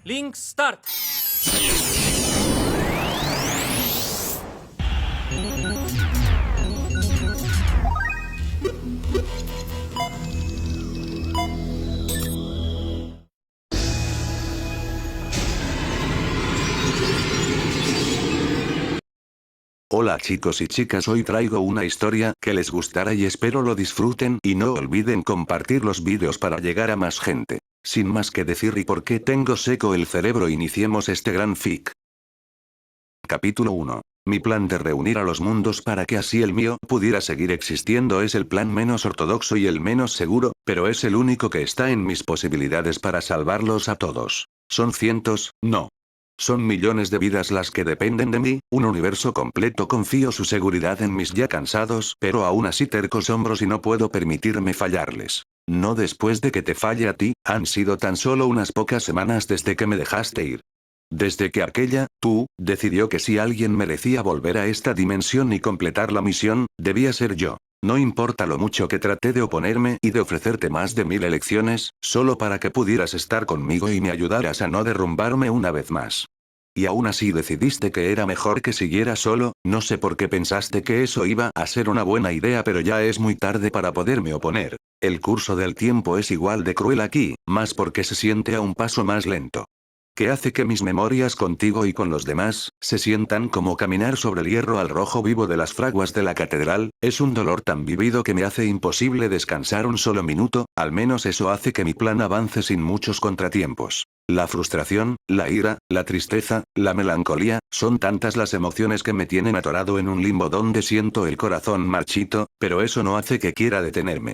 Link Start. Hola chicos y chicas, hoy traigo una historia que les gustará y espero lo disfruten y no olviden compartir los vídeos para llegar a más gente. Sin más que decir y porque tengo seco el cerebro, iniciemos este gran fic. Capítulo 1. Mi plan de reunir a los mundos para que así el mío pudiera seguir existiendo es el plan menos ortodoxo y el menos seguro, pero es el único que está en mis posibilidades para salvarlos a todos. Son cientos, no. Son millones de vidas las que dependen de mí, un universo completo. Confío su seguridad en mis ya cansados pero aún así tercos hombros y no puedo permitirme fallarles. No después de que te falle a ti, han sido tan solo unas pocas semanas desde que me dejaste ir. Desde que tú, decidió que si alguien merecía volver a esta dimensión y completar la misión, debía ser yo. No importa lo mucho que traté de oponerme y de ofrecerte más de 1000 elecciones, solo para que pudieras estar conmigo y me ayudaras a no derrumbarme una vez más. Y aún así decidiste que era mejor que siguiera solo, no sé por qué pensaste que eso iba a ser una buena idea, pero ya es muy tarde para poderme oponer. El curso del tiempo es igual de cruel aquí, más porque se siente a un paso más lento. Que hace que mis memorias contigo y con los demás, se sientan como caminar sobre el hierro al rojo vivo de las fraguas de la catedral. Es un dolor tan vivido que me hace imposible descansar un solo minuto, al menos eso hace que mi plan avance sin muchos contratiempos. La frustración, la ira, la tristeza, la melancolía, son tantas las emociones que me tienen atorado en un limbo donde siento el corazón marchito, pero eso no hace que quiera detenerme.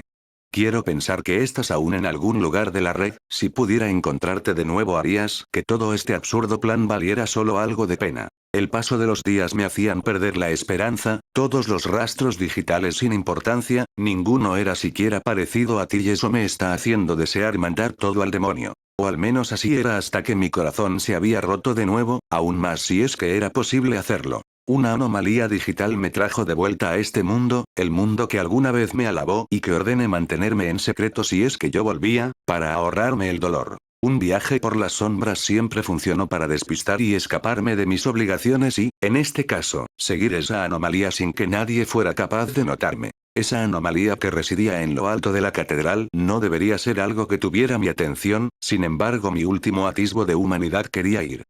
Quiero pensar que estás aún en algún lugar de la red. Si pudiera encontrarte de nuevo harías que todo este absurdo plan valiera solo algo de pena. El paso de los días me hacían perder la esperanza, todos los rastros digitales sin importancia, ninguno era siquiera parecido a ti y eso me está haciendo desear mandar todo al demonio. O al menos así era hasta que mi corazón se había roto de nuevo, aún más si es que era posible hacerlo. Una anomalía digital me trajo de vuelta a este mundo, el mundo que alguna vez me alabó y que ordené mantenerme en secreto si es que yo volvía, para ahorrarme el dolor. Un viaje por las sombras siempre funcionó para despistar y escaparme de mis obligaciones y, en este caso, seguir esa anomalía sin que nadie fuera capaz de notarme. Esa anomalía que residía en lo alto de la catedral no debería ser algo que tuviera mi atención, sin embargo mi último atisbo de humanidad quería ir.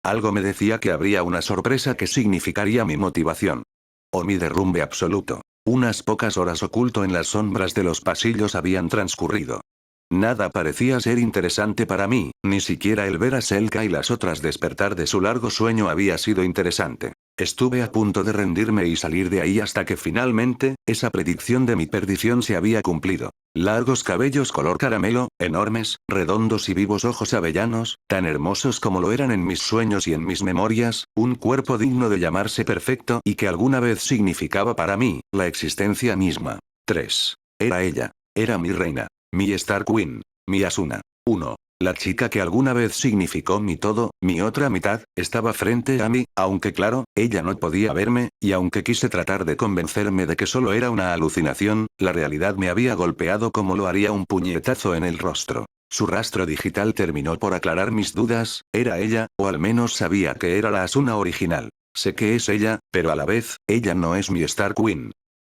Algo me decía que habría una sorpresa que significaría mi motivación. O mi derrumbe absoluto. Unas pocas horas oculto en las sombras de los pasillos habían transcurrido. Nada parecía ser interesante para mí, ni siquiera el ver a Selka y las otras despertar de su largo sueño había sido interesante. Estuve a punto de rendirme y salir de ahí hasta que finalmente, esa predicción de mi perdición se había cumplido. Largos cabellos color caramelo, enormes, redondos y vivos ojos avellanos, tan hermosos como lo eran en mis sueños y en mis memorias, un cuerpo digno de llamarse perfecto y que alguna vez significaba para mí, la existencia misma. 3. Era ella. Era mi reina. Mi Star Queen. Mi Asuna. 1. La chica que alguna vez significó mi todo, mi otra mitad, estaba frente a mí, aunque claro, ella no podía verme, y aunque quise tratar de convencerme de que solo era una alucinación, la realidad me había golpeado como lo haría un puñetazo en el rostro. Su rastro digital terminó por aclarar mis dudas, era ella, o al menos sabía que era la Asuna original. Sé que es ella, pero a la vez, ella no es mi Star Queen.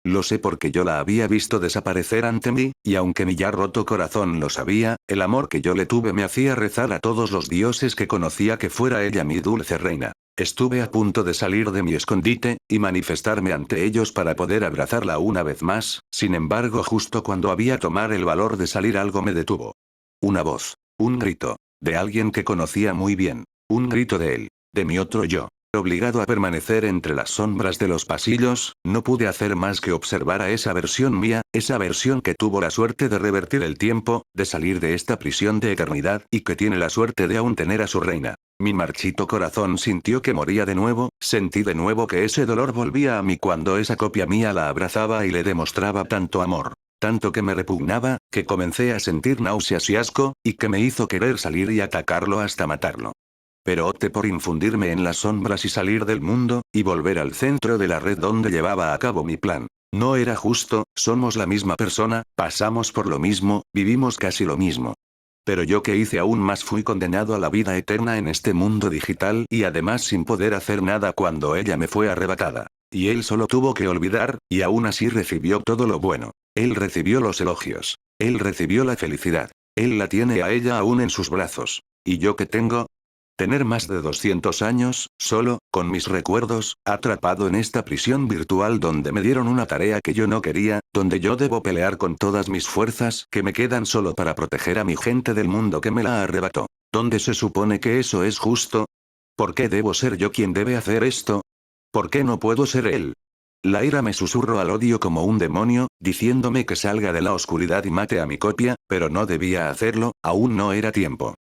Lo sé porque yo la había visto desaparecer ante mí, y aunque mi ya roto corazón lo sabía, el amor que yo le tuve me hacía rezar a todos los dioses que conocía que fuera ella mi dulce reina. Estuve a punto de salir de mi escondite, y manifestarme ante ellos para poder abrazarla una vez más, sin embargo justo cuando había tomar el valor de salir algo me detuvo. Una voz. Un grito. De alguien que conocía muy bien. Un grito de él. De mi otro yo. Obligado a permanecer entre las sombras de los pasillos, no pude hacer más que observar a esa versión mía, esa versión que tuvo la suerte de revertir el tiempo, de salir de esta prisión de eternidad, y que tiene la suerte de aún tener a su reina. Mi marchito corazón sintió que moría de nuevo, sentí de nuevo que ese dolor volvía a mí cuando esa copia mía la abrazaba y le demostraba tanto amor. Tanto que me repugnaba, que comencé a sentir náuseas y asco, y que me hizo querer salir y atacarlo hasta matarlo. Pero opté por infundirme en las sombras y salir del mundo, y volver al centro de la red donde llevaba a cabo mi plan. No era justo, somos la misma persona, pasamos por lo mismo, vivimos casi lo mismo. Pero yo que hice aún más, fui condenado a la vida eterna en este mundo digital y además sin poder hacer nada cuando ella me fue arrebatada. Y él solo tuvo que olvidar, y aún así recibió todo lo bueno. Él recibió los elogios. Él recibió la felicidad. Él la tiene a ella aún en sus brazos. ¿Y yo qué tengo? Tener más de 200 años, solo, con mis recuerdos, atrapado en esta prisión virtual donde me dieron una tarea que yo no quería, donde yo debo pelear con todas mis fuerzas que me quedan solo para proteger a mi gente del mundo que me la arrebató. ¿Dónde se supone que eso es justo? ¿Por qué debo ser yo quien debe hacer esto? ¿Por qué no puedo ser él? La ira me susurró al odio como un demonio, diciéndome que salga de la oscuridad y mate a mi copia, pero no debía hacerlo, aún no era tiempo.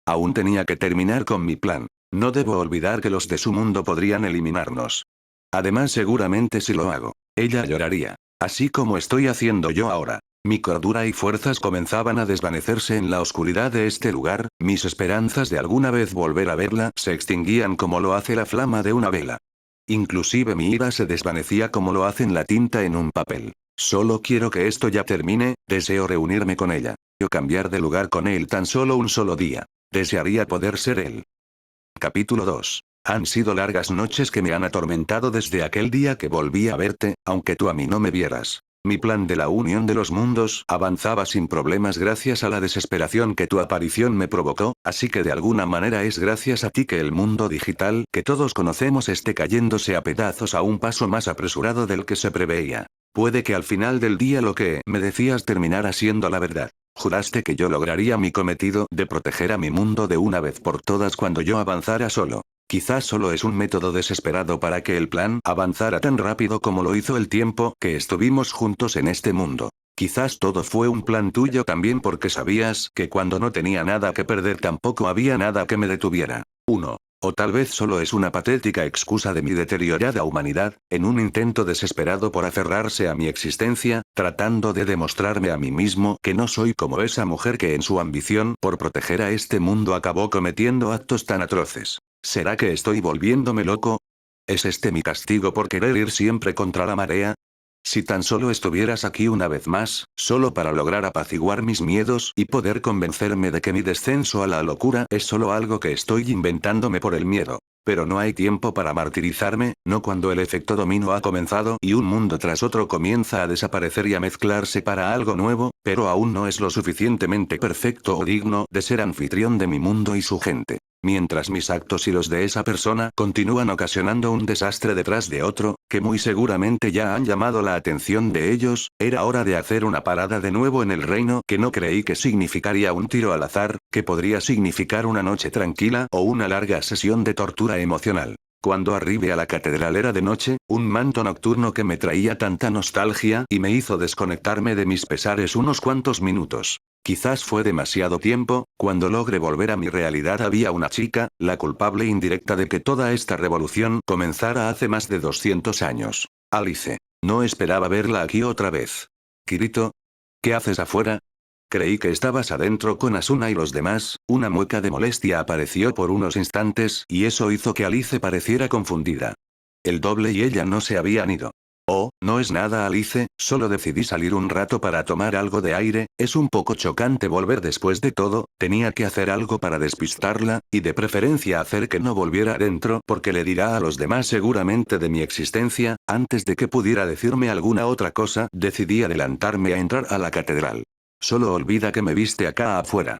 Aún tenía que terminar con mi plan. No debo olvidar que los de su mundo podrían eliminarnos. Además, seguramente si lo hago, ella lloraría. Así como estoy haciendo yo ahora. Mi cordura y fuerzas comenzaban a desvanecerse en la oscuridad de este lugar, mis esperanzas de alguna vez volver a verla se extinguían como lo hace la flama de una vela. Inclusive mi ira se desvanecía como lo hacen la tinta en un papel. Solo quiero que esto ya termine, deseo reunirme con ella. O cambiar de lugar con él tan solo un solo día. Desearía poder ser él. Capítulo 2. Han sido largas noches que me han atormentado desde aquel día que volví a verte, aunque tú a mí no me vieras. Mi plan de la unión de los mundos avanzaba sin problemas gracias a la desesperación que tu aparición me provocó, así que de alguna manera es gracias a ti que el mundo digital que todos conocemos esté cayéndose a pedazos a un paso más apresurado del que se preveía. Puede que al final del día lo que me decías terminara siendo la verdad. Juraste que yo lograría mi cometido de proteger a mi mundo de una vez por todas cuando yo avanzara solo. Quizás solo es un método desesperado para que el plan avanzara tan rápido como lo hizo el tiempo que estuvimos juntos en este mundo. Quizás todo fue un plan tuyo también porque sabías que cuando no tenía nada que perder tampoco había nada que me detuviera. 1. O tal vez solo es una patética excusa de mi deteriorada humanidad, en un intento desesperado por aferrarse a mi existencia, tratando de demostrarme a mí mismo que no soy como esa mujer que en su ambición por proteger a este mundo acabó cometiendo actos tan atroces. ¿Será que estoy volviéndome loco? ¿Es este mi castigo por querer ir siempre contra la marea? Si tan solo estuvieras aquí una vez más, solo para lograr apaciguar mis miedos y poder convencerme de que mi descenso a la locura es solo algo que estoy inventándome por el miedo. Pero no hay tiempo para martirizarme, no cuando el efecto dominó ha comenzado y un mundo tras otro comienza a desaparecer y a mezclarse para algo nuevo, pero aún no es lo suficientemente perfecto o digno de ser anfitrión de mi mundo y su gente. Mientras mis actos y los de esa persona continúan ocasionando un desastre detrás de otro, que muy seguramente ya han llamado la atención de ellos, era hora de hacer una parada de nuevo en el reino que no creí que significaría un tiro al azar, que podría significar una noche tranquila o una larga sesión de tortura emocional. Cuando arribé a la catedral era de noche, un manto nocturno que me traía tanta nostalgia y me hizo desconectarme de mis pesares unos cuantos minutos. Quizás fue demasiado tiempo, cuando logré volver a mi realidad había una chica, la culpable indirecta de que toda esta revolución comenzara hace más de 200 años. Alice. No esperaba verla aquí otra vez. Kirito. ¿Qué haces afuera? Creí que estabas adentro con Asuna y los demás. Una mueca de molestia apareció por unos instantes y eso hizo que Alice pareciera confundida. El doble y ella no se habían ido. Oh, no es nada Alice, solo decidí salir un rato para tomar algo de aire, es un poco chocante volver después de todo, tenía que hacer algo para despistarla, y de preferencia hacer que no volviera adentro porque le dirá a los demás seguramente de mi existencia, antes de que pudiera decirme alguna otra cosa, decidí adelantarme a entrar a la catedral. Solo olvida que me viste acá afuera.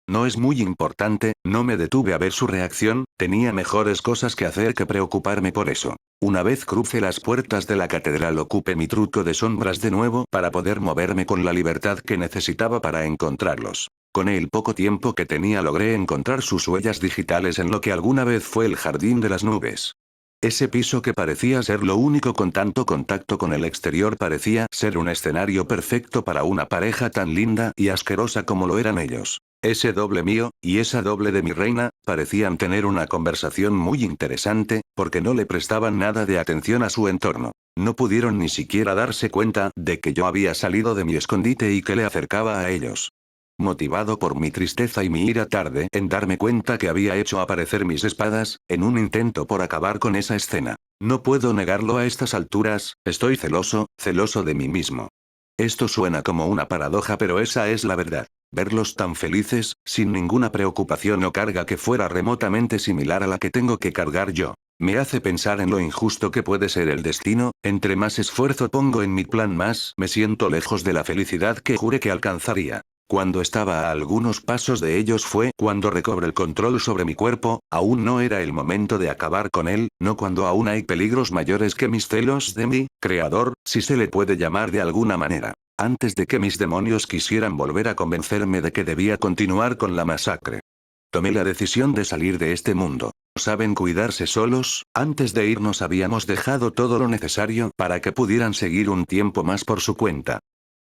No es muy importante, no me detuve a ver su reacción, tenía mejores cosas que hacer que preocuparme por eso. Una vez crucé las puertas de la catedral ocupé mi truco de sombras de nuevo para poder moverme con la libertad que necesitaba para encontrarlos. Con el poco tiempo que tenía logré encontrar sus huellas digitales en lo que alguna vez fue el jardín de las nubes. Ese piso que parecía ser lo único con tanto contacto con el exterior parecía ser un escenario perfecto para una pareja tan linda y asquerosa como lo eran ellos. Ese doble mío, y esa doble de mi reina, parecían tener una conversación muy interesante, porque no le prestaban nada de atención a su entorno. No pudieron ni siquiera darse cuenta de que yo había salido de mi escondite y que le acercaba a ellos. Motivado por mi tristeza y mi ira tardé en darme cuenta que había hecho aparecer mis espadas, en un intento por acabar con esa escena. No puedo negarlo a estas alturas, estoy celoso de mí mismo. Esto suena como una paradoja, pero esa es la verdad. Verlos tan felices, sin ninguna preocupación o carga que fuera remotamente similar a la que tengo que cargar yo. Me hace pensar en lo injusto que puede ser el destino, entre más esfuerzo pongo en mi plan más me siento lejos de la felicidad que juré que alcanzaría. Cuando estaba a algunos pasos de ellos fue cuando recobré el control sobre mi cuerpo, aún no era el momento de acabar con él, no cuando aún hay peligros mayores que mis celos de mi creador, si se le puede llamar de alguna manera. Antes de que mis demonios quisieran volver a convencerme de que debía continuar con la masacre. Tomé la decisión de salir de este mundo. ¿Saben cuidarse solos? Antes de irnos habíamos dejado todo lo necesario para que pudieran seguir un tiempo más por su cuenta.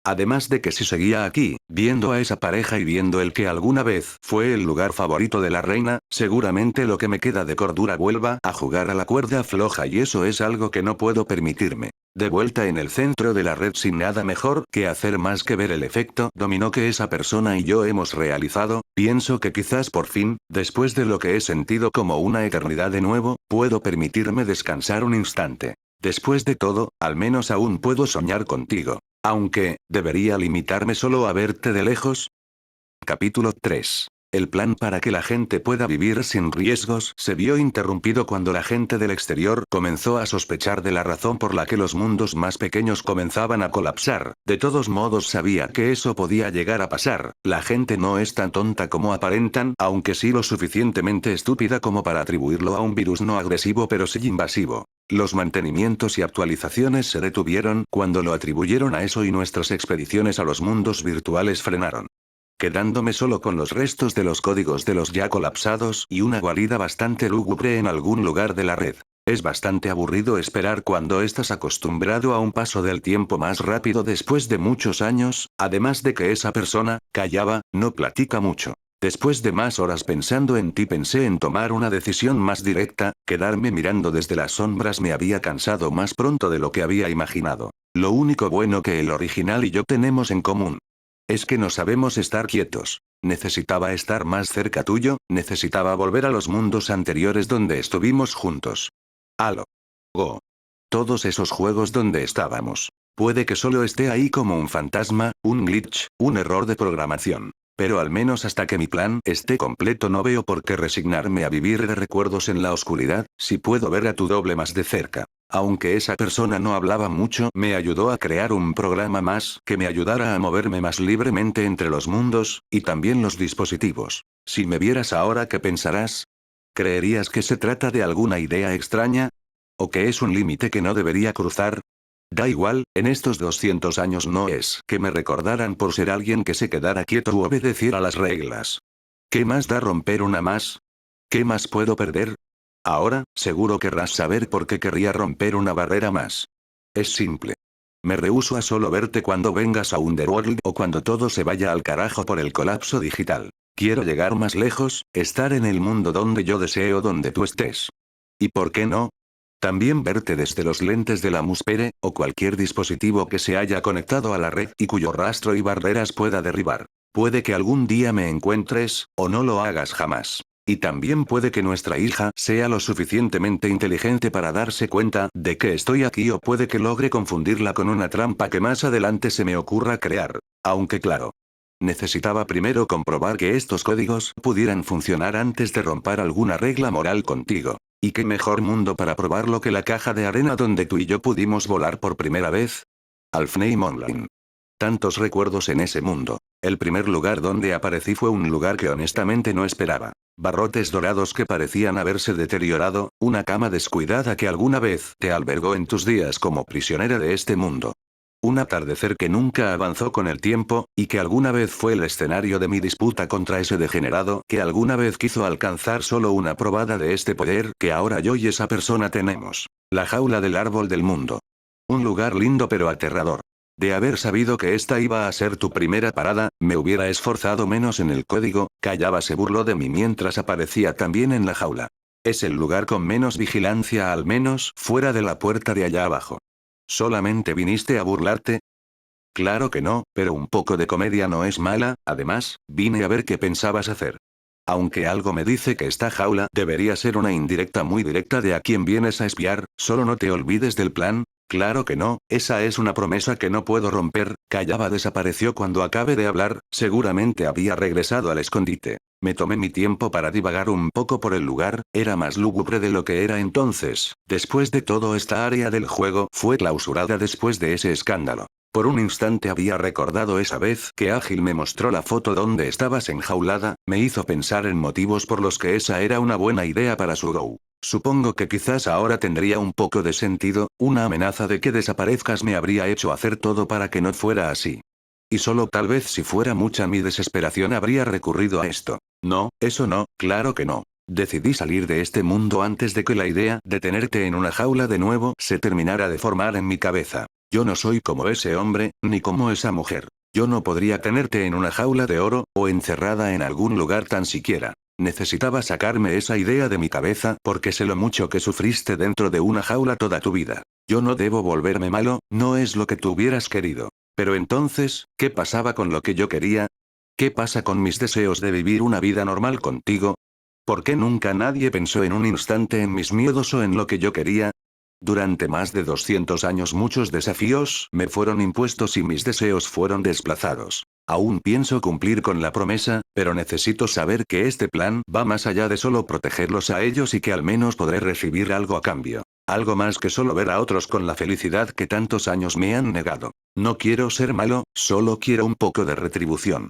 Además de que si seguía aquí, viendo a esa pareja y viendo el que alguna vez fue el lugar favorito de la reina, seguramente lo que me queda de cordura vuelva a jugar a la cuerda floja y eso es algo que no puedo permitirme. De vuelta en el centro de la red sin nada mejor que hacer más que ver el efecto dominó que esa persona y yo hemos realizado, pienso que quizás por fin, después de lo que he sentido como una eternidad de nuevo, puedo permitirme descansar un instante. Después de todo, al menos aún puedo soñar contigo. Aunque, ¿debería limitarme solo a verte de lejos? Capítulo 3. El plan para que la gente pueda vivir sin riesgos se vio interrumpido cuando la gente del exterior comenzó a sospechar de la razón por la que los mundos más pequeños comenzaban a colapsar. De todos modos sabía que eso podía llegar a pasar. La gente no es tan tonta como aparentan, aunque sí lo suficientemente estúpida como para atribuirlo a un virus no agresivo pero sí invasivo. Los mantenimientos y actualizaciones se detuvieron cuando lo atribuyeron a eso y nuestras expediciones a los mundos virtuales frenaron. Quedándome solo con los restos de los códigos de los ya colapsados y una guarida bastante lúgubre en algún lugar de la red. Es bastante aburrido esperar cuando estás acostumbrado a un paso del tiempo más rápido después de muchos años, además de que esa persona, callaba, no platica mucho. Después de más horas pensando en ti pensé en tomar una decisión más directa, quedarme mirando desde las sombras me había cansado más pronto de lo que había imaginado. Lo único bueno que el original y yo tenemos en común es que no sabemos estar quietos. Necesitaba estar más cerca tuyo, necesitaba volver a los mundos anteriores donde estuvimos juntos. Halo. Go. Todos esos juegos donde estábamos. Puede que solo esté ahí como un fantasma, un glitch, un error de programación. Pero al menos hasta que mi plan esté completo no veo por qué resignarme a vivir de recuerdos en la oscuridad, si puedo ver a tu doble más de cerca. Aunque esa persona no hablaba mucho, me ayudó a crear un programa más que me ayudara a moverme más libremente entre los mundos, y también los dispositivos. Si me vieras ahora, ¿qué pensarás? ¿Creerías que se trata de alguna idea extraña? ¿O que es un límite que no debería cruzar? Da igual, en estos 200 años no es que me recordaran por ser alguien que se quedara quieto u obedeciera las reglas. ¿Qué más da romper una más? ¿Qué más puedo perder? Ahora, seguro querrás saber por qué querría romper una barrera más. Es simple. Me rehúso a solo verte cuando vengas a Underworld o cuando todo se vaya al carajo por el colapso digital. Quiero llegar más lejos, estar en el mundo donde yo deseo donde tú estés. ¿Y por qué no? También verte desde los lentes de la Muspere, o cualquier dispositivo que se haya conectado a la red y cuyo rastro y barreras pueda derribar. Puede que algún día me encuentres, o no lo hagas jamás. Y también puede que nuestra hija sea lo suficientemente inteligente para darse cuenta de que estoy aquí o puede que logre confundirla con una trampa que más adelante se me ocurra crear. Aunque claro. Necesitaba primero comprobar que estos códigos pudieran funcionar antes de romper alguna regla moral contigo. ¿Y qué mejor mundo para probarlo que la caja de arena donde tú y yo pudimos volar por primera vez? Alfheim Online. Tantos recuerdos en ese mundo. El primer lugar donde aparecí fue un lugar que honestamente no esperaba. Barrotes dorados que parecían haberse deteriorado, una cama descuidada que alguna vez te albergó en tus días como prisionera de este mundo. Un atardecer que nunca avanzó con el tiempo, y que alguna vez fue el escenario de mi disputa contra ese degenerado que alguna vez quiso alcanzar solo una probada de este poder que ahora yo y esa persona tenemos. La jaula del árbol del mundo. Un lugar lindo pero aterrador. De haber sabido que esta iba a ser tu primera parada, me hubiera esforzado menos en el código. Callaba, se burló de mí mientras aparecía también en la jaula. Es el lugar con menos vigilancia, al menos fuera de la puerta de allá abajo. ¿Solamente viniste a burlarte? Claro que no, pero un poco de comedia no es mala. Además, vine a ver qué pensabas hacer. Aunque algo me dice que esta jaula debería ser una indirecta muy directa de a quién vienes a espiar, solo no te olvides del plan. Claro que no, esa es una promesa que no puedo romper. Callaba desapareció cuando acabe de hablar, seguramente había regresado al escondite. Me tomé mi tiempo para divagar un poco por el lugar, era más lúgubre de lo que era entonces. Después de todo, esta área del juego fue clausurada después de ese escándalo. Por un instante había recordado esa vez que Ágil me mostró la foto donde estabas enjaulada, me hizo pensar en motivos por los que esa era una buena idea para su go. Supongo que quizás ahora tendría un poco de sentido, una amenaza de que desaparezcas me habría hecho hacer todo para que no fuera así. Y solo tal vez si fuera mucha mi desesperación habría recurrido a esto. No, eso no, claro que no. Decidí salir de este mundo antes de que la idea de tenerte en una jaula de nuevo se terminara de formar en mi cabeza. Yo no soy como ese hombre, ni como esa mujer. Yo no podría tenerte en una jaula de oro, o encerrada en algún lugar tan siquiera. Necesitaba sacarme esa idea de mi cabeza porque sé lo mucho que sufriste dentro de una jaula toda tu vida. Yo no debo volverme malo, no es lo que tú hubieras querido. Pero entonces, ¿qué pasaba con lo que yo quería? ¿Qué pasa con mis deseos de vivir una vida normal contigo? ¿Por qué nunca nadie pensó en un instante en mis miedos o en lo que yo quería? Durante más de 200 años muchos desafíos me fueron impuestos y mis deseos fueron desplazados. Aún pienso cumplir con la promesa, pero necesito saber que este plan va más allá de solo protegerlos a ellos y que al menos podré recibir algo a cambio. Algo más que solo ver a otros con la felicidad que tantos años me han negado. No quiero ser malo, solo quiero un poco de retribución.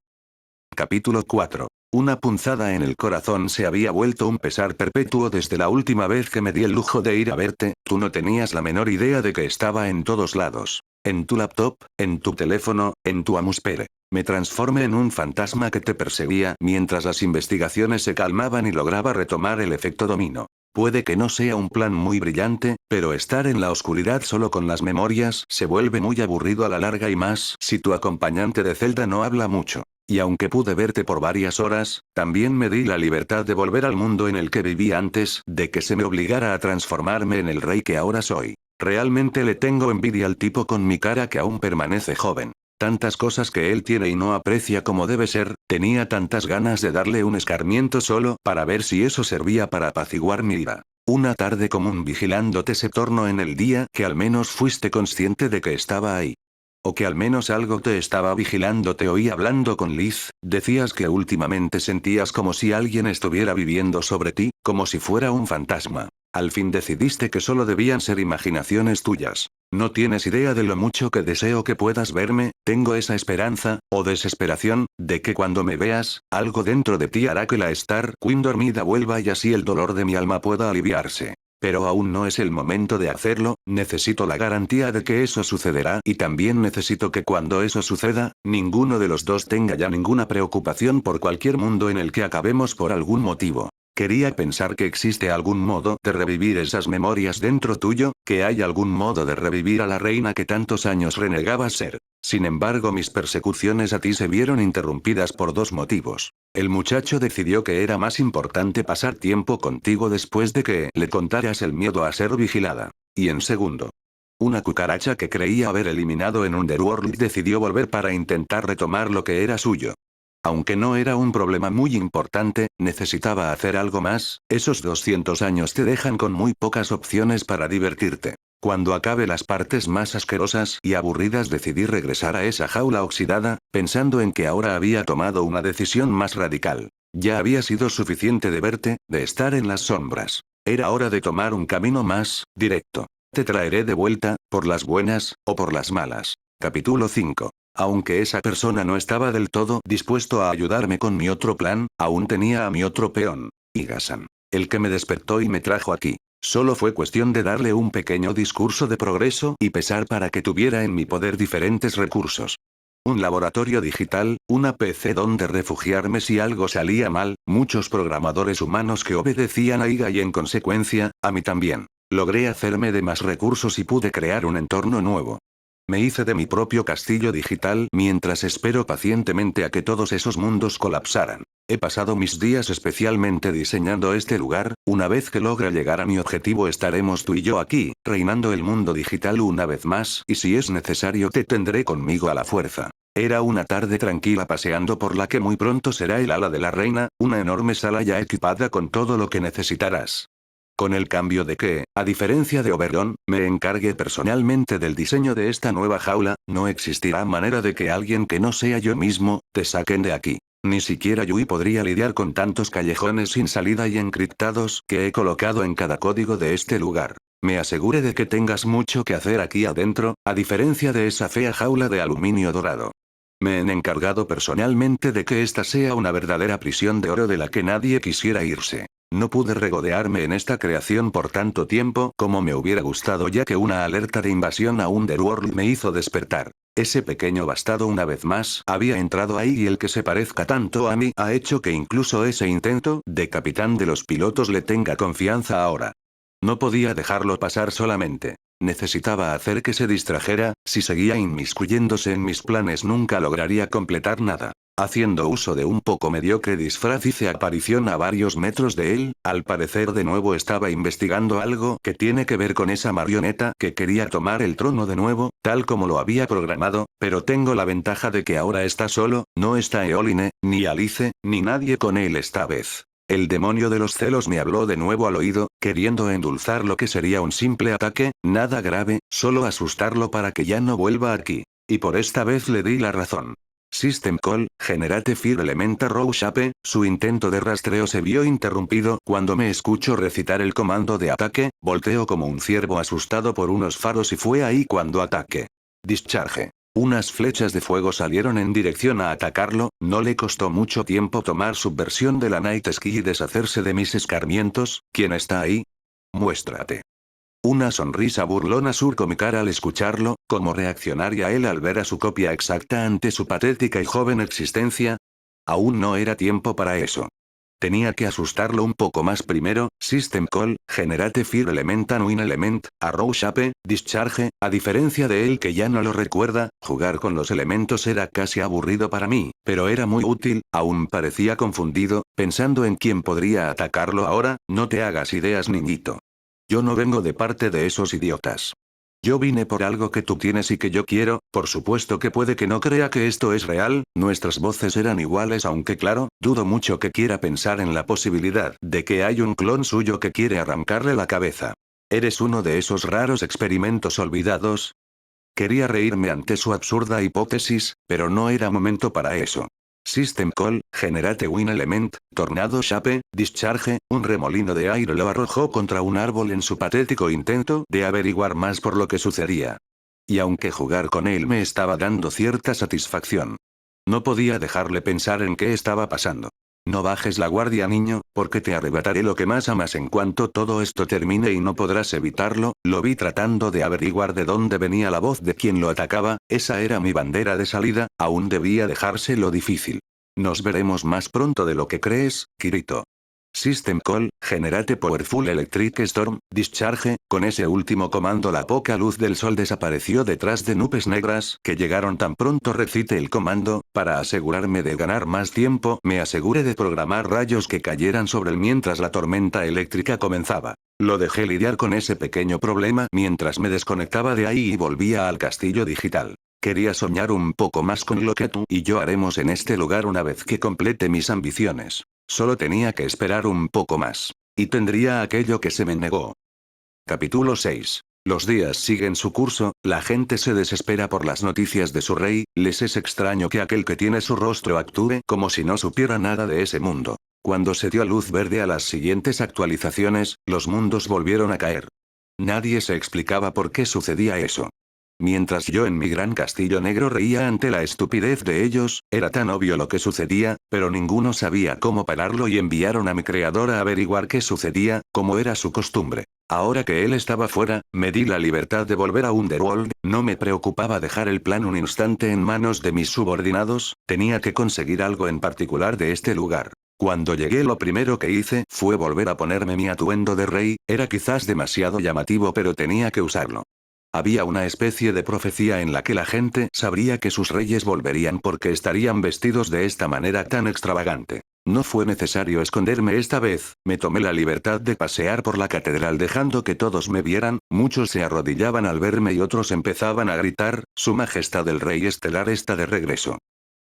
Capítulo 4. Una punzada en el corazón se había vuelto un pesar perpetuo desde la última vez que me di el lujo de ir a verte, tú no tenías la menor idea de que estaba en todos lados. En tu laptop, en tu teléfono, en tu Amuspere. Me transformé en un fantasma que te perseguía mientras las investigaciones se calmaban y lograba retomar el efecto dominó. Puede que no sea un plan muy brillante, pero estar en la oscuridad solo con las memorias se vuelve muy aburrido a la larga y más si tu acompañante de celda no habla mucho. Y aunque pude verte por varias horas, también me di la libertad de volver al mundo en el que viví antes de que se me obligara a transformarme en el rey que ahora soy. Realmente le tengo envidia al tipo con mi cara que aún permanece joven. Tantas cosas que él tiene y no aprecia como debe ser, tenía tantas ganas de darle un escarmiento solo para ver si eso servía para apaciguar mi ira. Una tarde común vigilándote se tornó en el día que al menos fuiste consciente de que estaba ahí. O que al menos algo te estaba vigilando. Te oí hablando con Liz, decías que últimamente sentías como si alguien estuviera viviendo sobre ti, como si fuera un fantasma. Al fin decidiste que solo debían ser imaginaciones tuyas. No tienes idea de lo mucho que deseo que puedas verme, tengo esa esperanza, o desesperación, de que cuando me veas, algo dentro de ti hará que la Star Queen dormida vuelva y así el dolor de mi alma pueda aliviarse. Pero aún no es el momento de hacerlo, necesito la garantía de que eso sucederá y también necesito que cuando eso suceda, ninguno de los dos tenga ya ninguna preocupación por cualquier mundo en el que acabemos por algún motivo. Quería pensar que existe algún modo de revivir esas memorias dentro tuyo, que hay algún modo de revivir a la reina que tantos años renegabas ser. Sin embargo, mis persecuciones a ti se vieron interrumpidas por dos motivos. El muchacho decidió que era más importante pasar tiempo contigo después de que le contaras el miedo a ser vigilada. Y en segundo, una cucaracha que creía haber eliminado en Underworld decidió volver para intentar retomar lo que era suyo. Aunque no era un problema muy importante, necesitaba hacer algo más, esos 200 años te dejan con muy pocas opciones para divertirte. Cuando acabe las partes más asquerosas y aburridas decidí regresar a esa jaula oxidada, pensando en que ahora había tomado una decisión más radical. Ya había sido suficiente de verte, de estar en las sombras. Era hora de tomar un camino más directo. Te traeré de vuelta, por las buenas, o por las malas. Capítulo 5. Aunque esa persona no estaba del todo dispuesto a ayudarme con mi otro plan, aún tenía a mi otro peón, Igasan. El que me despertó y me trajo aquí. Solo fue cuestión de darle un pequeño discurso de progreso y pesar para que tuviera en mi poder diferentes recursos. Un laboratorio digital, una PC donde refugiarme si algo salía mal, muchos programadores humanos que obedecían a Iga y en consecuencia, a mí también. Logré hacerme de más recursos y pude crear un entorno nuevo. Me hice de mi propio castillo digital mientras espero pacientemente a que todos esos mundos colapsaran. He pasado mis días especialmente diseñando este lugar, una vez que logre llegar a mi objetivo estaremos tú y yo aquí, reinando el mundo digital una vez más y si es necesario te tendré conmigo a la fuerza. Era una tarde tranquila paseando por la que muy pronto será el ala de la reina, una enorme sala ya equipada con todo lo que necesitarás. Con el cambio de que, a diferencia de Oberon, me encargue personalmente del diseño de esta nueva jaula, no existirá manera de que alguien que no sea yo mismo, te saquen de aquí. Ni siquiera Yui podría lidiar con tantos callejones sin salida y encriptados que he colocado en cada código de este lugar. Me aseguré de que tengas mucho que hacer aquí adentro, a diferencia de esa fea jaula de aluminio dorado. Me he encargado personalmente de que esta sea una verdadera prisión de oro de la que nadie quisiera irse. No pude regodearme en esta creación por tanto tiempo como me hubiera gustado, ya que una alerta de invasión a Underworld me hizo despertar. Ese pequeño bastardo una vez más había entrado ahí y el que se parezca tanto a mí ha hecho que incluso ese intento de capitán de los pilotos le tenga confianza ahora. No podía dejarlo pasar solamente. Necesitaba hacer que se distrajera, si seguía inmiscuyéndose en mis planes nunca lograría completar nada. Haciendo uso de un poco mediocre disfraz hice aparición a varios metros de él, al parecer de nuevo estaba investigando algo que tiene que ver con esa marioneta que quería tomar el trono de nuevo, tal como lo había programado, pero tengo la ventaja de que ahora está solo, no está Eoline, ni Alice, ni nadie con él esta vez. El demonio de los celos me habló de nuevo al oído, queriendo endulzar lo que sería un simple ataque, nada grave, solo asustarlo para que ya no vuelva aquí. Y por esta vez le di la razón. System Call, Generate Fire Elementa Row Shape, su intento de rastreo se vio interrumpido cuando me escucho recitar el comando de ataque, volteo como un ciervo asustado por unos faros y fue ahí cuando ataque. Discharge. Unas flechas de fuego salieron en dirección a atacarlo, no le costó mucho tiempo tomar su versión de la Night Ski y deshacerse de mis escarmientos. ¿Quién está ahí? Muéstrate. Una sonrisa burlona surcó mi cara al escucharlo, ¿cómo reaccionaría él al ver a su copia exacta ante su patética y joven existencia? Aún no era tiempo para eso. Tenía que asustarlo un poco más primero. System Call, Generate Fire Element and Win Element, Arrow Shape, Discharge. A diferencia de él que ya no lo recuerda, jugar con los elementos era casi aburrido para mí, pero era muy útil, aún parecía confundido, pensando en quién podría atacarlo ahora. No te hagas ideas, niñito. Yo no vengo de parte de esos idiotas. Yo vine por algo que tú tienes y que yo quiero. Por supuesto que puede que no crea que esto es real, nuestras voces eran iguales, aunque claro, dudo mucho que quiera pensar en la posibilidad de que hay un clon suyo que quiere arrancarle la cabeza. ¿Eres uno de esos raros experimentos olvidados? Quería reírme ante su absurda hipótesis, pero no era momento para eso. System Call, Generate Win Element, Tornado Shape, Discharge. Un remolino de aire lo arrojó contra un árbol en su patético intento de averiguar más por lo que sucedía. Y aunque jugar con él me estaba dando cierta satisfacción, no podía dejarle pensar en qué estaba pasando. No bajes la guardia, niño, porque te arrebataré lo que más amas en cuanto todo esto termine y no podrás evitarlo. Lo vi tratando de averiguar de dónde venía la voz de quien lo atacaba, esa era mi bandera de salida, aún debía dejárselo difícil. Nos veremos más pronto de lo que crees, Kirito. System Call, Generate Powerful Electric Storm, Discharge. Con ese último comando la poca luz del sol desapareció detrás de nubes negras que llegaron tan pronto recite el comando. Para asegurarme de ganar más tiempo me aseguré de programar rayos que cayeran sobre él mientras la tormenta eléctrica comenzaba. Lo dejé lidiar con ese pequeño problema mientras me desconectaba de ahí y volvía al castillo digital. Quería soñar un poco más con lo que tú y yo haremos en este lugar una vez que complete mis ambiciones. Solo tenía que esperar un poco más. Y tendría aquello que se me negó. Capítulo 6. Los días siguen su curso, la gente se desespera por las noticias de su rey, les es extraño que aquel que tiene su rostro actúe como si no supiera nada de ese mundo. Cuando se dio luz verde a las siguientes actualizaciones, los mundos volvieron a caer. Nadie se explicaba por qué sucedía eso. Mientras yo en mi gran castillo negro reía ante la estupidez de ellos, era tan obvio lo que sucedía, pero ninguno sabía cómo pararlo y enviaron a mi creador a averiguar qué sucedía, como era su costumbre. Ahora que él estaba fuera, me di la libertad de volver a Underworld, no me preocupaba dejar el plan un instante en manos de mis subordinados, tenía que conseguir algo en particular de este lugar. Cuando llegué lo primero que hice fue volver a ponerme mi atuendo de rey, era quizás demasiado llamativo pero tenía que usarlo. Había una especie de profecía en la que la gente sabría que sus reyes volverían porque estarían vestidos de esta manera tan extravagante. No fue necesario esconderme esta vez, me tomé la libertad de pasear por la catedral dejando que todos me vieran, muchos se arrodillaban al verme y otros empezaban a gritar, Su Majestad el Rey Estelar está de regreso.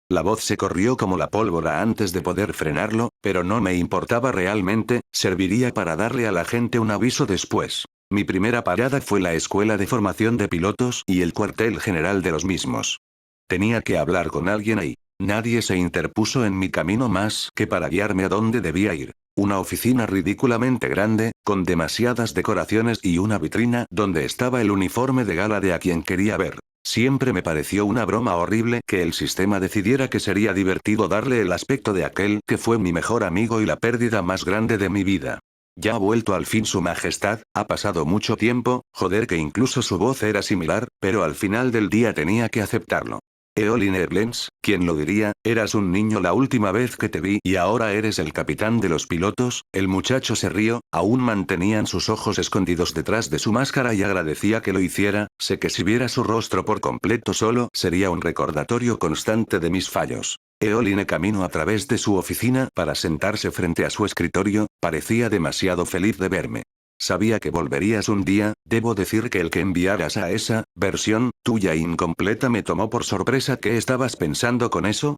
La voz se corrió como la pólvora antes de poder frenarlo, pero no me importaba realmente, serviría para darle a la gente un aviso después. Mi primera parada fue la escuela de formación de pilotos y el cuartel general de los mismos. Tenía que hablar con alguien ahí. Nadie se interpuso en mi camino más que para guiarme a dónde debía ir. Una oficina ridículamente grande, con demasiadas decoraciones y una vitrina donde estaba el uniforme de gala de a quien quería ver. Siempre me pareció una broma horrible que el sistema decidiera que sería divertido darle el aspecto de aquel que fue mi mejor amigo y la pérdida más grande de mi vida. Ya ha vuelto al fin su majestad, ha pasado mucho tiempo, joder que incluso su voz era similar, pero al final del día tenía que aceptarlo. Eoline Erlens, ¿quién lo diría? Eras un niño la última vez que te vi y ahora eres el capitán de los pilotos. El muchacho se rió, aún mantenían sus ojos escondidos detrás de su máscara y agradecía que lo hiciera. Sé que si viera su rostro por completo solo sería un recordatorio constante de mis fallos. Eoline caminó a través de su oficina para sentarse frente a su escritorio, parecía demasiado feliz de verme. Sabía que volverías un día. Debo decir que el que enviaras a esa versión tuya incompleta me tomó por sorpresa. ¿Qué estabas pensando con eso?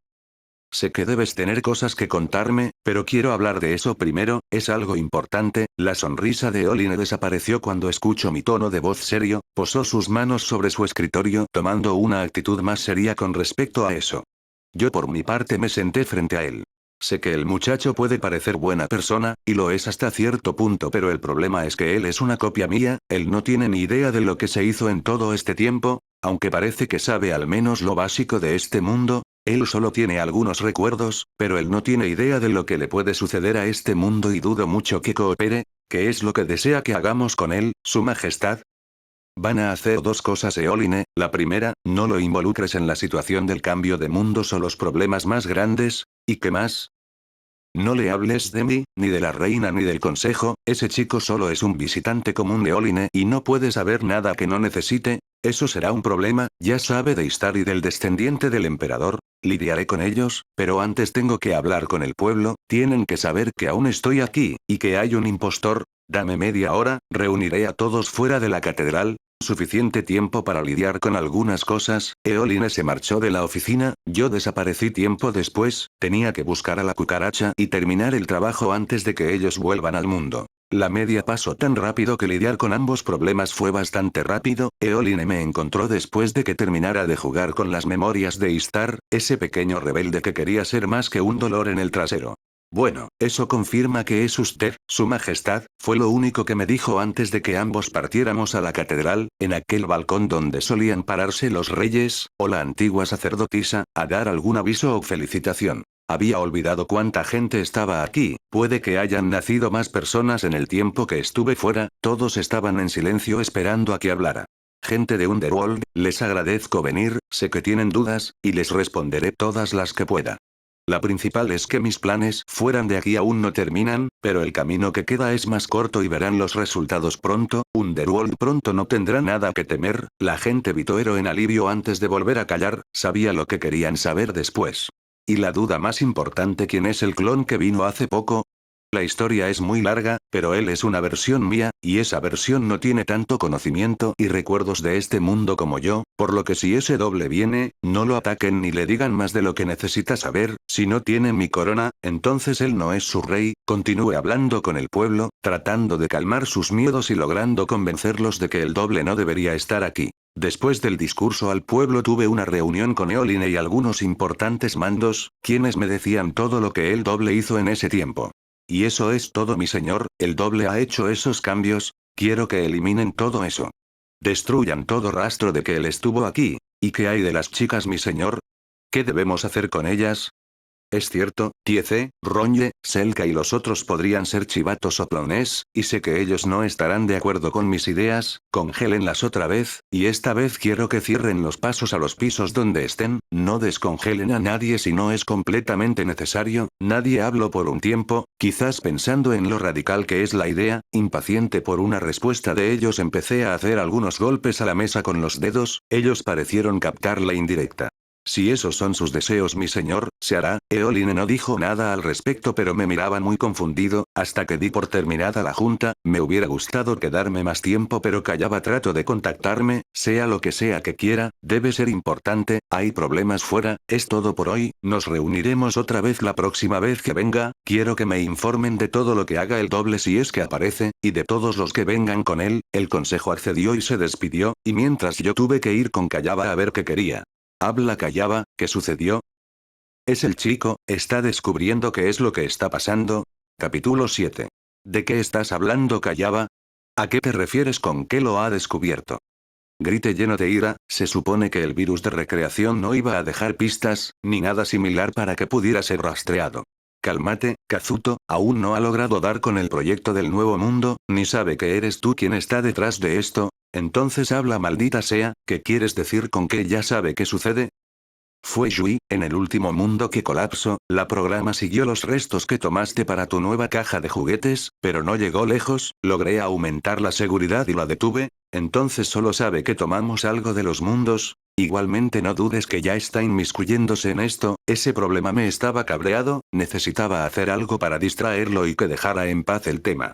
Sé que debes tener cosas que contarme, pero quiero hablar de eso primero, es algo importante. La sonrisa de Eoline desapareció cuando escuchó mi tono de voz serio, posó sus manos sobre su escritorio tomando una actitud más seria con respecto a eso. Yo por mi parte me senté frente a él. Sé que el muchacho puede parecer buena persona, y lo es hasta cierto punto, pero el problema es que él es una copia mía, él no tiene ni idea de lo que se hizo en todo este tiempo, aunque parece que sabe al menos lo básico de este mundo, él solo tiene algunos recuerdos, pero él no tiene idea de lo que le puede suceder a este mundo y dudo mucho que coopere. ¿Qué es lo que desea que hagamos con él, su majestad? Van a hacer dos cosas, Eoline. La primera, no lo involucres en la situación del cambio de mundos o los problemas más grandes. ¿Y qué más? No le hables de mí, ni de la reina ni del consejo. Ese chico solo es un visitante común, Eoline, y no puede saber nada que no necesite. Eso será un problema. Ya sabe de Istar y del descendiente del emperador. Lidiaré con ellos, pero antes tengo que hablar con el pueblo. Tienen que saber que aún estoy aquí, y que hay un impostor. Dame media hora, reuniré a todos fuera de la catedral. Suficiente tiempo para lidiar con algunas cosas. Eoline se marchó de la oficina, yo desaparecí tiempo después, tenía que buscar a la cucaracha y terminar el trabajo antes de que ellos vuelvan al mundo. La media pasó tan rápido que lidiar con ambos problemas fue bastante rápido. Eoline me encontró después de que terminara de jugar con las memorias de Istar, ese pequeño rebelde que quería ser más que un dolor en el trasero. Bueno, eso confirma que es usted, su majestad, fue lo único que me dijo antes de que ambos partiéramos a la catedral, en aquel balcón donde solían pararse los reyes, o la antigua sacerdotisa, a dar algún aviso o felicitación. Había olvidado cuánta gente estaba aquí, puede que hayan nacido más personas en el tiempo que estuve fuera, todos estaban en silencio esperando a que hablara. Gente de Underworld, les agradezco venir, sé que tienen dudas, y les responderé todas las que pueda. La principal es que mis planes fueran de aquí aún no terminan, pero el camino que queda es más corto y verán los resultados pronto. Underworld pronto no tendrá nada que temer. La gente vitoero en alivio antes de volver a callar, sabía lo que querían saber después. Y la duda más importante, ¿quién es el clon que vino hace poco? La historia es muy larga, pero él es una versión mía, y esa versión no tiene tanto conocimiento y recuerdos de este mundo como yo, por lo que si ese doble viene, no lo ataquen ni le digan más de lo que necesita saber. Si no tiene mi corona, entonces él no es su rey. Continúe hablando con el pueblo, tratando de calmar sus miedos y logrando convencerlos de que el doble no debería estar aquí. Después del discurso al pueblo tuve una reunión con Eoline y algunos importantes mandos, quienes me decían todo lo que el doble hizo en ese tiempo. Y eso es todo, mi señor, el doble ha hecho esos cambios, quiero que eliminen todo eso. Destruyan todo rastro de que él estuvo aquí. ¿Y qué hay de las chicas, mi señor? ¿Qué debemos hacer con ellas? Es cierto, Tiece, Ronye, Selka y los otros podrían ser chivatos o clones, y sé que ellos no estarán de acuerdo con mis ideas. Congélenlas otra vez, y esta vez quiero que cierren los pasos a los pisos donde estén. No descongelen a nadie si no es completamente necesario. Nadie habló por un tiempo, quizás pensando en lo radical que es la idea. Impaciente por una respuesta de ellos, empecé a hacer algunos golpes a la mesa con los dedos. Ellos parecieron captar la indirecta. Si esos son sus deseos, mi señor, se hará. Eoline no dijo nada al respecto, pero me miraba muy confundido, hasta que di por terminada la junta. Me hubiera gustado quedarme más tiempo, pero callaba. Trato de contactarme, sea lo que sea que quiera, debe ser importante, hay problemas fuera, es todo por hoy, nos reuniremos otra vez la próxima vez que venga, quiero que me informen de todo lo que haga el doble si es que aparece, y de todos los que vengan con él. El consejo accedió y se despidió, y mientras yo tuve que ir con Callaba a ver qué quería. Habla Callaba, ¿qué sucedió? Es el chico, está descubriendo qué es lo que está pasando. Capítulo 7. ¿De qué estás hablando, Callaba? ¿A qué te refieres con que lo ha descubierto? Grité lleno de ira, se supone que el virus de recreación no iba a dejar pistas, ni nada similar para que pudiera ser rastreado. Cálmate, Kazuto, aún no ha logrado dar con el proyecto del nuevo mundo, ni sabe que eres tú quien está detrás de esto. Entonces habla, maldita sea, ¿qué quieres decir con que ya sabe qué sucede? Fue Yui, en el último mundo que colapsó, la programa siguió los restos que tomaste para tu nueva caja de juguetes, pero no llegó lejos, logré aumentar la seguridad y la detuve, entonces solo sabe que tomamos algo de los mundos. Igualmente no dudes que ya está inmiscuyéndose en esto, ese problema me estaba cabreado, necesitaba hacer algo para distraerlo y que dejara en paz el tema.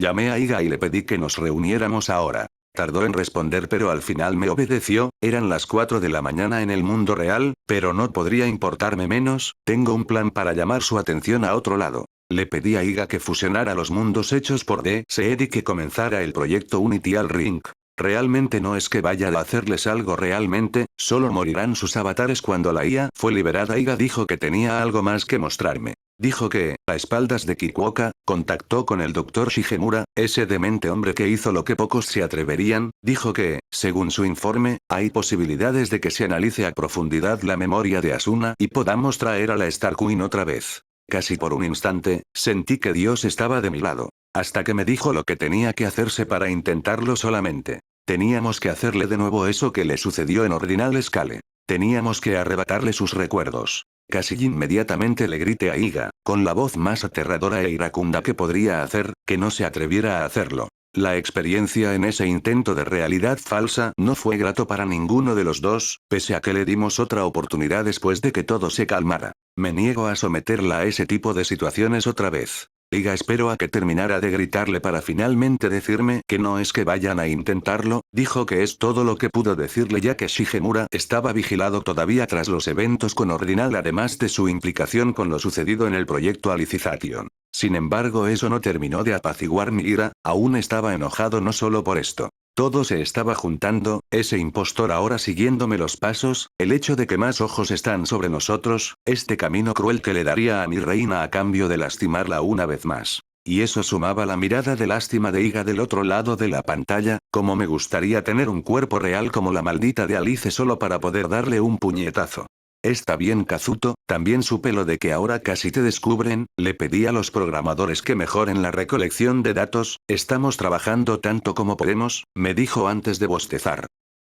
Llamé a Iga y le pedí que nos reuniéramos ahora. Tardó en responder, pero al final me obedeció. Eran las 4 de la mañana en el mundo real, pero no podría importarme menos, tengo un plan para llamar su atención a otro lado. Le pedí a Iga que fusionara los mundos hechos por DSED y que comenzara el proyecto Unity Ring. Realmente no es que vaya a hacerles algo realmente, solo morirán sus avatares cuando la IA fue liberada. Iga dijo que tenía algo más que mostrarme. Dijo que, a espaldas de Kikuoka, contactó con el Dr. Shigemura, ese demente hombre que hizo lo que pocos se atreverían. Dijo que, según su informe, hay posibilidades de que se analice a profundidad la memoria de Asuna y podamos traer a la Star Queen otra vez. Casi por un instante, sentí que Dios estaba de mi lado. Hasta que me dijo lo que tenía que hacerse para intentarlo solamente. Teníamos que hacerle de nuevo eso que le sucedió en Ordinal Scale. Teníamos que arrebatarle sus recuerdos. Casi inmediatamente le grité a Iga, con la voz más aterradora e iracunda que podría hacer, que no se atreviera a hacerlo. La experiencia en ese intento de realidad falsa no fue grato para ninguno de los dos, pese a que le dimos otra oportunidad después de que todo se calmara. Me niego a someterla a ese tipo de situaciones otra vez. Iga esperó a que terminara de gritarle para finalmente decirme que no es que vayan a intentarlo, dijo que es todo lo que pudo decirle ya que Shigemura estaba vigilado todavía tras los eventos con Ordinal, además de su implicación con lo sucedido en el proyecto Alicization. Sin embargo, eso no terminó de apaciguar mi ira, aún estaba enojado no solo por esto. Todo se estaba juntando, ese impostor ahora siguiéndome los pasos, el hecho de que más ojos están sobre nosotros, este camino cruel que le daría a mi reina a cambio de lastimarla una vez más. Y eso sumaba la mirada de lástima de Iga del otro lado de la pantalla, como me gustaría tener un cuerpo real como la maldita de Alice solo para poder darle un puñetazo. Está bien, Kazuto, también supe lo de que ahora casi te descubren. Le pedí a los programadores que mejoren la recolección de datos, estamos trabajando tanto como podemos, me dijo antes de bostezar.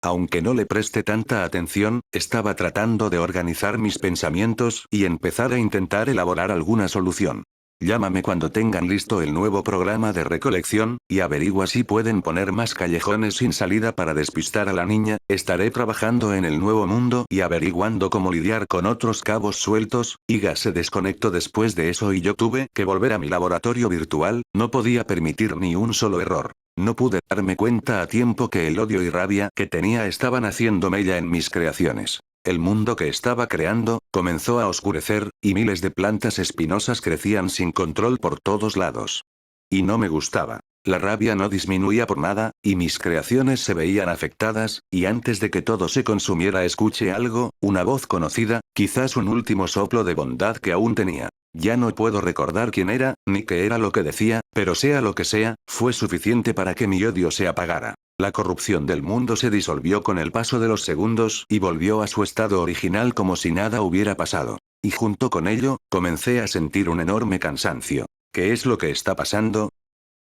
Aunque no le presté tanta atención, estaba tratando de organizar mis pensamientos y empezar a intentar elaborar alguna solución. Llámame cuando tengan listo el nuevo programa de recolección, y averigua si pueden poner más callejones sin salida para despistar a la niña. Estaré trabajando en el nuevo mundo y averiguando cómo lidiar con otros cabos sueltos. Iga se desconectó después de eso y yo tuve que volver a mi laboratorio virtual, no podía permitir ni un solo error. No pude darme cuenta a tiempo que el odio y rabia que tenía estaban haciendo mella en mis creaciones. El mundo que estaba creando, comenzó a oscurecer, y miles de plantas espinosas crecían sin control por todos lados. Y no me gustaba. La rabia no disminuía por nada, y mis creaciones se veían afectadas, y antes de que todo se consumiera escuché algo, una voz conocida, quizás un último soplo de bondad que aún tenía. Ya no puedo recordar quién era, ni qué era lo que decía, pero sea lo que sea, fue suficiente para que mi odio se apagara. La corrupción del mundo se disolvió con el paso de los segundos y volvió a su estado original como si nada hubiera pasado. Y junto con ello, comencé a sentir un enorme cansancio. ¿Qué es lo que está pasando?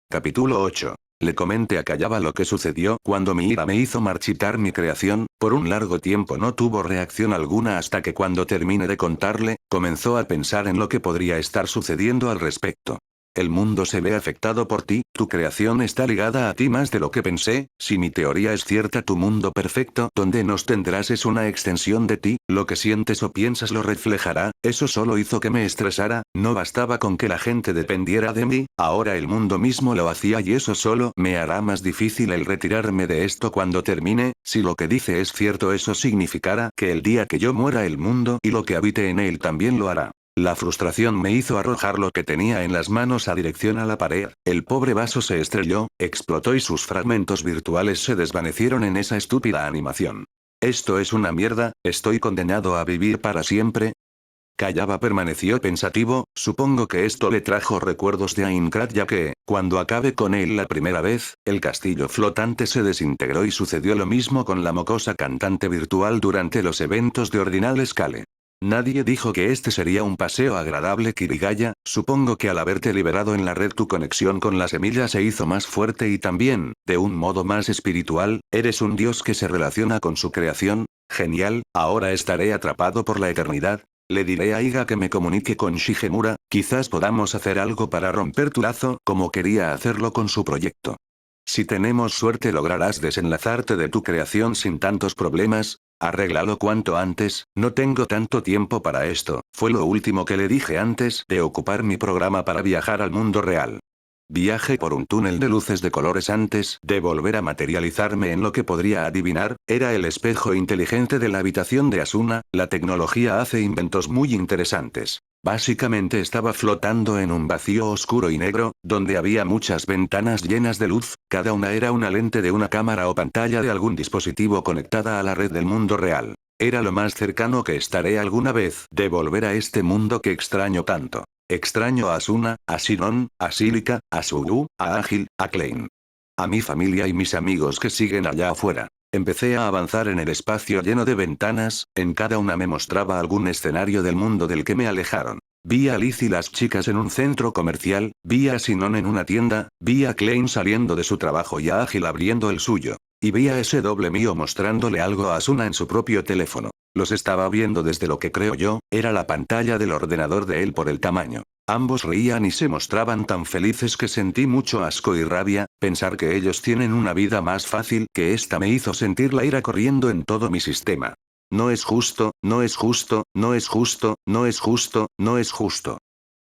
Capítulo 8. Le comenté a Callaba lo que sucedió cuando mi ira me hizo marchitar mi creación. Por un largo tiempo no tuvo reacción alguna hasta que cuando terminé de contarle, comenzó a pensar en lo que podría estar sucediendo al respecto. El mundo se ve afectado por ti, tu creación está ligada a ti más de lo que pensé, si mi teoría es cierta tu mundo perfecto donde nos tendrás es una extensión de ti, lo que sientes o piensas lo reflejará, eso solo hizo que me estresara, no bastaba con que la gente dependiera de mí, ahora el mundo mismo lo hacía y eso solo me hará más difícil el retirarme de esto cuando termine, si lo que dice es cierto eso significará que el día que yo muera el mundo y lo que habite en él también lo hará. La frustración me hizo arrojar lo que tenía en las manos a dirección a la pared, el pobre vaso se estrelló, explotó y sus fragmentos virtuales se desvanecieron en esa estúpida animación. Esto es una mierda, ¿estoy condenado a vivir para siempre? Kayaba permaneció pensativo, supongo que esto le trajo recuerdos de Aincrad ya que, cuando acabé con él la primera vez, el castillo flotante se desintegró y sucedió lo mismo con la mocosa cantante virtual durante los eventos de Ordinal Scale. Nadie dijo que este sería un paseo agradable Kirigaya, supongo que al haberte liberado en la red tu conexión con la semilla se hizo más fuerte y también, de un modo más espiritual, eres un dios que se relaciona con su creación, genial, ahora estaré atrapado por la eternidad. Le diré a Iga que me comunique con Shigemura, quizás podamos hacer algo para romper tu lazo como quería hacerlo con su proyecto. Si tenemos suerte lograrás desenlazarte de tu creación sin tantos problemas. Arréglalo cuanto antes, no tengo tanto tiempo para esto, fue lo último que le dije antes de ocupar mi programa para viajar al mundo real. Viaje por un túnel de luces de colores antes de volver a materializarme en lo que podría adivinar, era el espejo inteligente de la habitación de Asuna, la tecnología hace inventos muy interesantes. Básicamente estaba flotando en un vacío oscuro y negro, donde había muchas ventanas llenas de luz, cada una era una lente de una cámara o pantalla de algún dispositivo conectada a la red del mundo real. Era lo más cercano que estaré alguna vez de volver a este mundo que extraño tanto. Extraño a Asuna, a Shinon, a Silica, a Sugu, a Ágil, a Klein. A mi familia y mis amigos que siguen allá afuera. Empecé a avanzar en el espacio lleno de ventanas, en cada una me mostraba algún escenario del mundo del que me alejaron. Vi a Liz y las chicas en un centro comercial, vi a Shinon en una tienda, vi a Klein saliendo de su trabajo y a Ágil abriendo el suyo. Y vi a ese doble mío mostrándole algo a Asuna en su propio teléfono. Los estaba viendo desde lo que creo yo, era la pantalla del ordenador de él por el tamaño. Ambos reían y se mostraban tan felices que sentí mucho asco y rabia, pensar que ellos tienen una vida más fácil que esta me hizo sentir la ira corriendo en todo mi sistema. No es justo, no es justo, no es justo, no es justo, no es justo.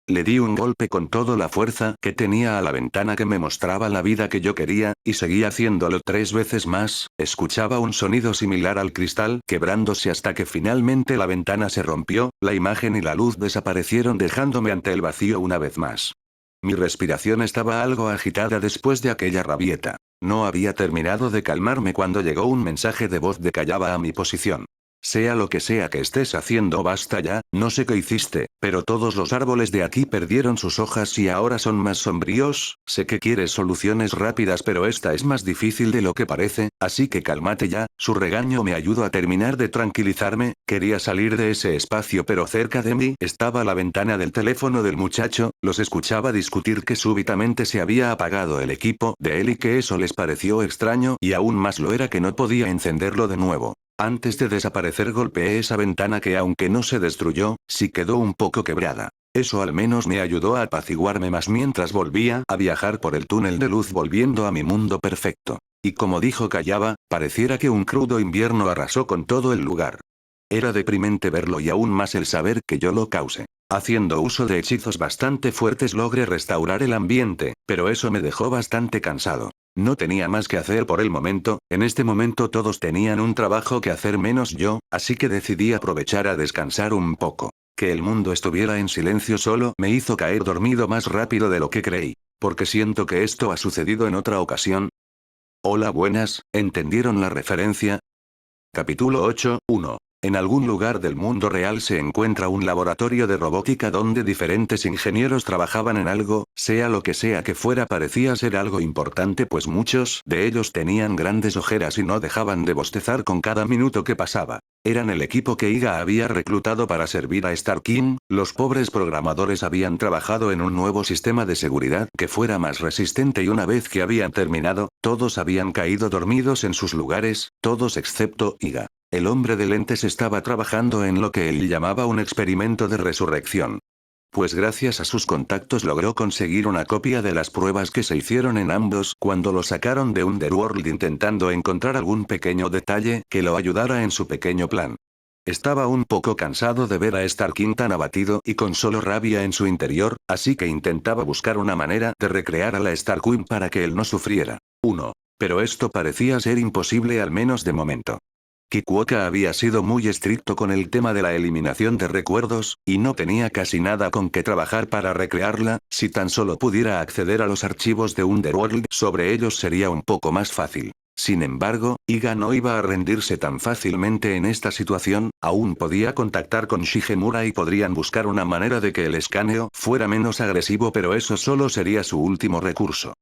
Le di un golpe con toda la fuerza que tenía a la ventana que me mostraba la vida que yo quería, y seguí haciéndolo 3 veces más, escuchaba un sonido similar al cristal quebrándose hasta que finalmente la ventana se rompió, la imagen y la luz desaparecieron dejándome ante el vacío una vez más. Mi respiración estaba algo agitada después de aquella rabieta. No había terminado de calmarme cuando llegó un mensaje de voz de Kayaba a mi posición. Sea lo que sea que estés haciendo basta ya, no sé qué hiciste, pero todos los árboles de aquí perdieron sus hojas y ahora son más sombríos, sé que quieres soluciones rápidas pero esta es más difícil de lo que parece, así que cálmate ya, su regaño me ayudó a terminar de tranquilizarme, quería salir de ese espacio pero cerca de mí estaba la ventana del teléfono del muchacho, los escuchaba discutir que súbitamente se había apagado el equipo de él y que eso les pareció extraño y aún más lo era que no podía encenderlo de nuevo. Antes de desaparecer golpeé esa ventana que aunque no se destruyó, sí quedó un poco quebrada. Eso al menos me ayudó a apaciguarme más mientras volvía a viajar por el túnel de luz volviendo a mi mundo perfecto. Y como dijo Kayaba, pareciera que un crudo invierno arrasó con todo el lugar. Era deprimente verlo y aún más el saber que yo lo causé. Haciendo uso de hechizos bastante fuertes logré restaurar el ambiente, pero eso me dejó bastante cansado. No tenía más que hacer por el momento, en este momento todos tenían un trabajo que hacer menos yo, así que decidí aprovechar a descansar un poco. Que el mundo estuviera en silencio solo me hizo caer dormido más rápido de lo que creí, porque siento que esto ha sucedido en otra ocasión. Hola buenas, ¿entendieron la referencia? Capítulo 8:1. En algún lugar del mundo real se encuentra un laboratorio de robótica donde diferentes ingenieros trabajaban en algo, sea lo que sea que fuera parecía ser algo importante pues muchos de ellos tenían grandes ojeras y no dejaban de bostezar con cada minuto que pasaba. Eran el equipo que Iga había reclutado para servir a Starkin, los pobres programadores habían trabajado en un nuevo sistema de seguridad que fuera más resistente y una vez que habían terminado, todos habían caído dormidos en sus lugares, todos excepto Iga. El hombre de lentes estaba trabajando en lo que él llamaba un experimento de resurrección. pues gracias a sus contactos logró conseguir una copia de las pruebas que se hicieron en ambos cuando lo sacaron de Underworld intentando encontrar algún pequeño detalle que lo ayudara en su pequeño plan. Estaba un poco cansado de ver a Starking tan abatido y con solo rabia en su interior, así que intentaba buscar una manera de recrear a la Star Queen para que él no sufriera. 1. Pero esto parecía ser imposible al menos de momento. Kikuoka había sido muy estricto con el tema de la eliminación de recuerdos, y no tenía casi nada con que trabajar para recrearla, si tan solo pudiera acceder a los archivos de Underworld sobre ellos sería un poco más fácil. Sin embargo, Iga no iba a rendirse tan fácilmente en esta situación, aún podía contactar con Shigemura y podrían buscar una manera de que el escaneo fuera menos agresivo pero eso solo sería su último recurso.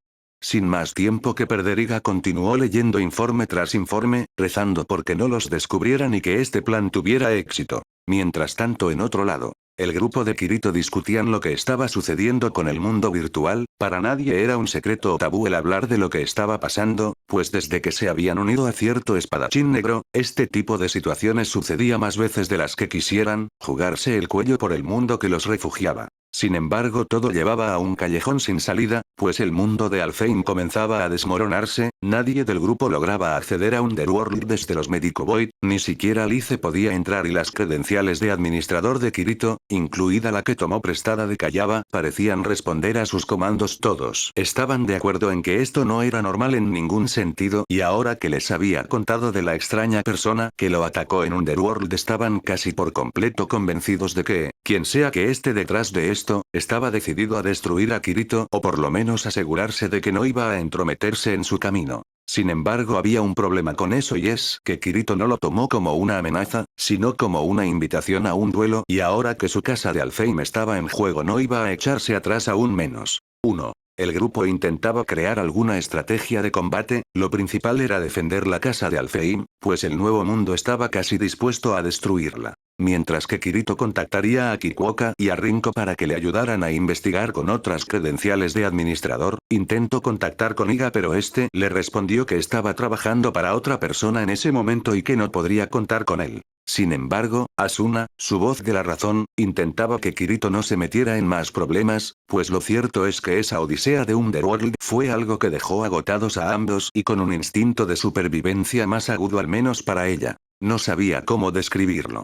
Sin más tiempo que perder Iga continuó leyendo informe tras informe, rezando porque no los descubrieran y que este plan tuviera éxito. Mientras tanto en otro lado, el grupo de Kirito discutían lo que estaba sucediendo con el mundo virtual, para nadie era un secreto o tabú el hablar de lo que estaba pasando, pues desde que se habían unido a cierto espadachín negro, este tipo de situaciones sucedía más veces de las que quisieran, jugarse el cuello por el mundo que los refugiaba. Sin embargo todo llevaba a un callejón sin salida, pues el mundo de Alfheim comenzaba a desmoronarse, nadie del grupo lograba acceder a Underworld desde los Medico Void, ni siquiera Alice podía entrar y las credenciales de administrador de Kirito, incluida la que tomó prestada de Kayaba, parecían responder a sus comandos todos. Estaban de acuerdo en que esto no era normal en ningún sentido y ahora que les había contado de la extraña persona que lo atacó en Underworld estaban casi por completo convencidos de que, quien sea que esté detrás de esto, estaba decidido a destruir a Kirito o por lo menos asegurarse de que no iba a entrometerse en su camino. Sin embargo había un problema con eso y es que Kirito no lo tomó como una amenaza, sino como una invitación a un duelo y ahora que su casa de Alfheim estaba en juego no iba a echarse atrás aún menos. 1. El grupo intentaba crear alguna estrategia de combate, lo principal era defender la casa de Alfheim, pues el nuevo mundo estaba casi dispuesto a destruirla. Mientras que Kirito contactaría a Kikuoka y a Rinko para que le ayudaran a investigar con otras credenciales de administrador, intentó contactar con Iga pero este le respondió que estaba trabajando para otra persona en ese momento y que no podría contar con él. Sin embargo, Asuna, su voz de la razón, intentaba que Kirito no se metiera en más problemas, pues lo cierto es que esa odisea de Underworld fue algo que dejó agotados a ambos y con un instinto de supervivencia más agudo al menos para ella. No sabía cómo describirlo.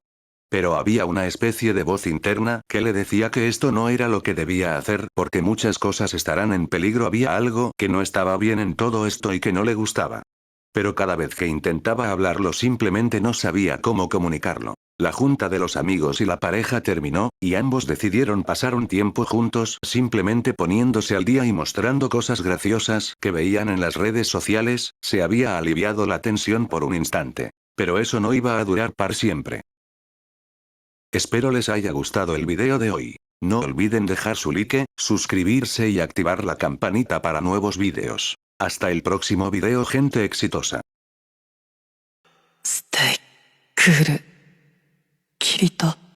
Pero había una especie de voz interna que le decía que esto no era lo que debía hacer porque muchas cosas estarán en peligro. Había algo que no estaba bien en todo esto y que no le gustaba. Pero cada vez que intentaba hablarlo simplemente no sabía cómo comunicarlo. La junta de los amigos y la pareja terminó, y ambos decidieron pasar un tiempo juntos simplemente poniéndose al día y mostrando cosas graciosas que veían en las redes sociales, se había aliviado la tensión por un instante. Pero eso no iba a durar para siempre. Espero les haya gustado el video de hoy. No olviden dejar su like, suscribirse y activar la campanita para nuevos videos. Hasta el próximo video gente exitosa. Stay cool, Kirito.